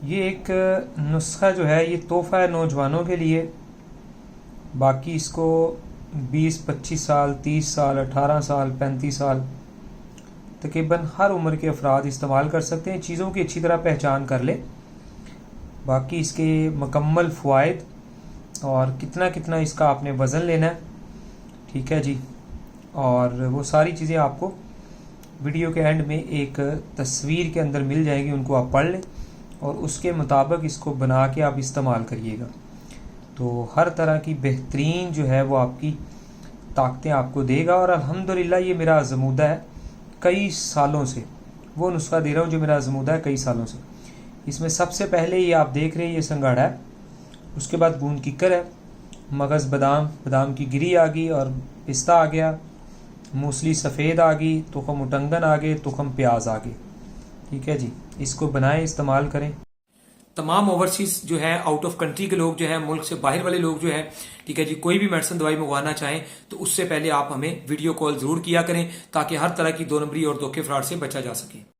ये एक नुस्खा जो है ये तोहफ़ा है नौजवानों के लिए। बाकी इसको 20-25 साल, 30 साल, 18 साल, 35 साल तकरीबन हर उम्र के अफराद इस्तेमाल कर सकते हैं। चीज़ों की अच्छी तरह पहचान कर ले। बाकी इसके मुकम्मल फ़वाइद और कितना कितना इसका आपने वज़न लेना है, ठीक है जी। और वो सारी चीज़ें आपको वीडियो के एंड में एक तस्वीर के अंदर मिल जाएगी, उनको आप पढ़ लें और उसके मुताबिक इसको बना के आप इस्तेमाल करिएगा। तो हर तरह की बेहतरीन जो है वो आपकी ताकतें आपको देगा। और अल्हम्दुलिल्लाह ये मेरा आज़मूदा है कई सालों से, वो नुस्खा दे रहा हूँ जो मेरा आज़मूदा है कई सालों से। इसमें सबसे पहले ये आप देख रहे हैं ये संगाड़ा है, उसके बाद गूंद किक्कर है, मगज़ बादाम, बादाम की गिरी आ गई और पिस्ता आ गया, मूसली सफ़ेद आ गई, तुखम उटंगन आ गए, तुखम प्याज आ गए, ठीक है जी। इसको बनाएं, इस्तेमाल करें। तमाम ओवरसीज जो है आउट ऑफ कंट्री के लोग जो है, मुल्क से बाहर वाले लोग जो है, ठीक है जी, कोई भी मेडिसिन दवाई मंगवाना चाहें तो उससे पहले आप हमें वीडियो कॉल जरूर किया करें ताकि हर तरह की दो नंबरी और धोखे फ्रॉड से बचा जा सके।